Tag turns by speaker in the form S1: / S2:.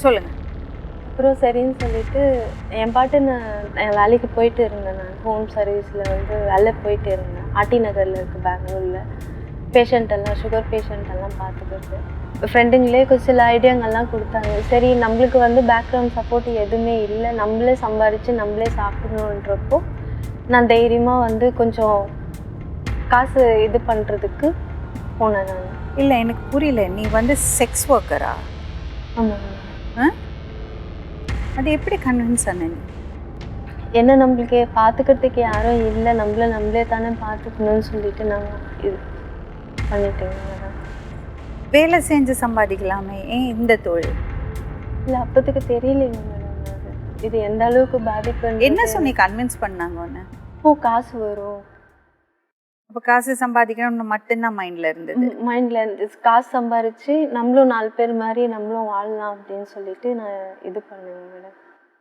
S1: சொல்லுங்க.
S2: அப்புறம் சரின்னு சொல்லிட்டு என் பாட்டு என் வேலைக்கு போயிட்டு இருந்தேன். நான் ஹோம் சர்வீஸில் வந்து வேலை போயிட்டு இருந்தேன். ஆர்டி நகரில் இருக்குது பெங்களூரில். பேஷண்ட்டெல்லாம் சுகர் பேஷண்ட்டெல்லாம் பார்த்துக்கிறது. ஃப்ரெண்டுங்களே சில ஐடியாங்கள்லாம் கொடுத்தாங்க. சரி நம்மளுக்கு வந்து பேக்ரவுண்ட் சப்போர்ட் எதுவுமே இல்லை, நம்மளே சம்பாரித்து நம்மளே சாப்பிடணுன்றப்போ நான் தைரியமாக வந்து கொஞ்சம் காசு இது பண்ணுறதுக்கு போனேன் நான்.
S1: இல்லை, எனக்கு புரியல. நீ வந்து செக்ஸ் ஒர்க்கரா?
S2: ஆமாம்.
S1: அது எப்படி கன்வின்ஸ் ஆன நீ?
S2: என்ன நம்மளுக்கு பார்த்துக்கிறதுக்கு யாரும் இல்லை, நம்மளே தானே பார்த்துக்கணும்னு சொல்லிட்டு நாங்கள் இது பண்ணிட்டேங்க மேடம்.
S1: வேலை செஞ்சு சம்பாதிக்கலாமே, ஏன் இந்த தொழில்?
S2: இல்லை அப்போதுக்கு தெரியலைங்க மேடம். அது இது எந்த அளவுக்கு பாதிப்பு.
S1: என்ன சொல்லி கன்வின்ஸ் பண்ணாங்க ஒன்று?
S2: காசு வரும்,
S1: அப்போ காசு சம்பாதிக்கணும்னு மட்டும்தான் மைண்டில் இருந்தது.
S2: மைண்டில் இருந்து காசு சம்பாரித்து நம்மளும் 4 பேர் மாதிரி நம்மளும் வாழலாம் அப்படின்னு சொல்லிட்டு நான் இது பண்ணுவேங்க மேடம்.